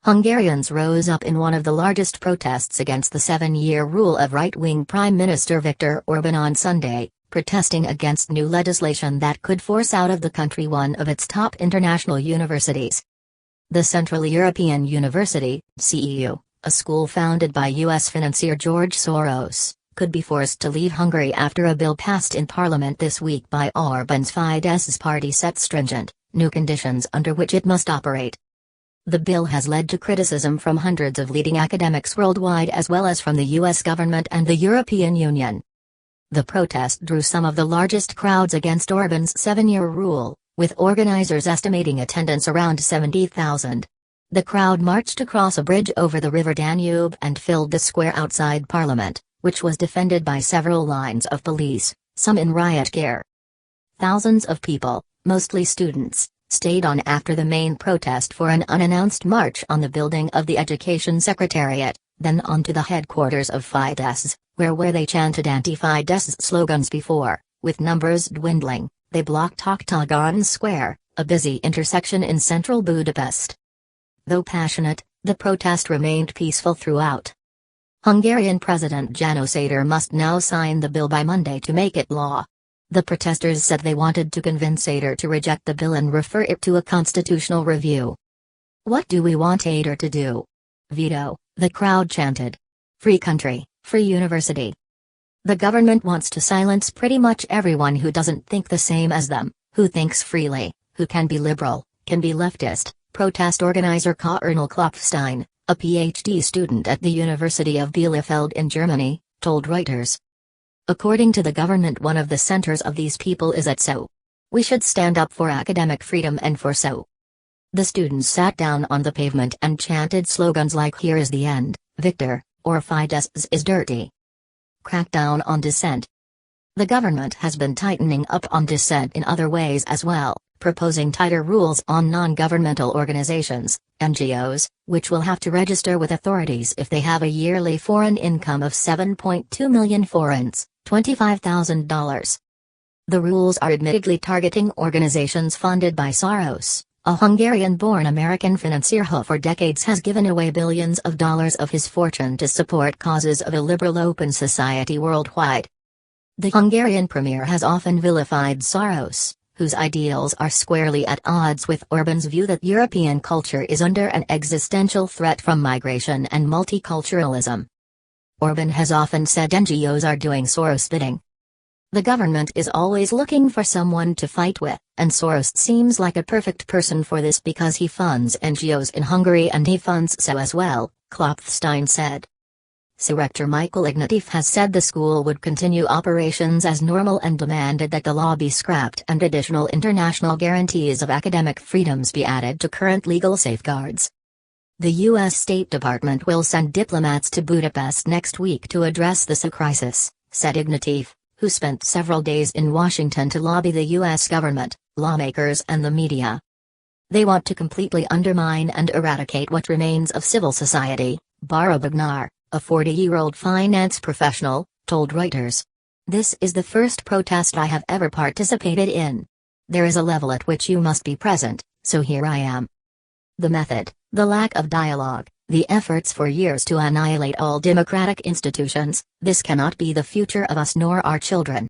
Hungarians rose up in one of the largest protests against the 7-year rule of right-wing Prime Minister Viktor Orban on Sunday, protesting against new legislation that could force out of the country one of its top international universities. The Central European University, CEU, a school founded by U.S. financier George Soros, could be forced to leave Hungary after a bill passed in parliament this week by Orban's Fidesz's party sets stringent, new conditions under which it must operate. The bill has led to criticism from hundreds of leading academics worldwide as well as from the US government and the European Union. The protest drew some of the largest crowds against Orban's 7-year rule, with organizers estimating attendance around 70,000. The crowd marched across a bridge over the river Danube and filled the square outside Parliament, which was defended by several lines of police, some in riot gear. Thousands of people, mostly students, stayed on after the main protest for an unannounced march on the building of the Education Secretariat, then on to the headquarters of Fidesz, where they chanted anti-Fidesz slogans before. With numbers dwindling, they blocked Octagon Square, a busy intersection in central Budapest. Though passionate, the protest remained peaceful throughout. Hungarian President János Áder must now sign the bill by Monday to make it law. The protesters said they wanted to convince Áder to reject the bill and refer it to a constitutional review. "What do we want Áder to do? Veto," the crowd chanted. "Free country, free university." The government wants to silence pretty much everyone who doesn't think the same as them, who thinks freely, who can be liberal, can be leftist, protest organizer Colonel Klopfstein, a PhD student at the University of Bielefeld in Germany, told Reuters. According to the government, one of the centers of these people is at SO. "We should stand up for academic freedom and for SO." The students sat down on the pavement and chanted slogans like "Here is the end, Victor," or "Fidesz is dirty." Crackdown on dissent. The government has been tightening up on dissent in other ways as well, proposing tighter rules on non-governmental organizations, NGOs, which will have to register with authorities if they have a yearly foreign income of 7.2 million forints, $25,000. The rules are admittedly targeting organizations funded by Soros, a Hungarian-born American financier who for decades has given away billions of dollars of his fortune to support causes of a liberal open society worldwide. The Hungarian premier has often vilified Soros, whose ideals are squarely at odds with Orban's view that European culture is under an existential threat from migration and multiculturalism. Orban has often said NGOs are doing Soros' bidding. The government is always looking for someone to fight with, and Soros seems like a perfect person for this because he funds NGOs in Hungary and he funds SO as well, Klopfstein said. SO Rector Michael Ignatieff has said the school would continue operations as normal and demanded that the law be scrapped and additional international guarantees of academic freedoms be added to current legal safeguards. The U.S. State Department will send diplomats to Budapest next week to address the SO crisis, said Ignatieff, who spent several days in Washington to lobby the U.S. government, lawmakers and the media. They want to completely undermine and eradicate what remains of civil society, Bara Bognar, a 40-year-old finance professional, told Reuters. "This is the first protest I have ever participated in. There is a level at which you must be present, so here I am." The method, the lack of dialogue, the efforts for years to annihilate all democratic institutions, this cannot be the future of us nor our children.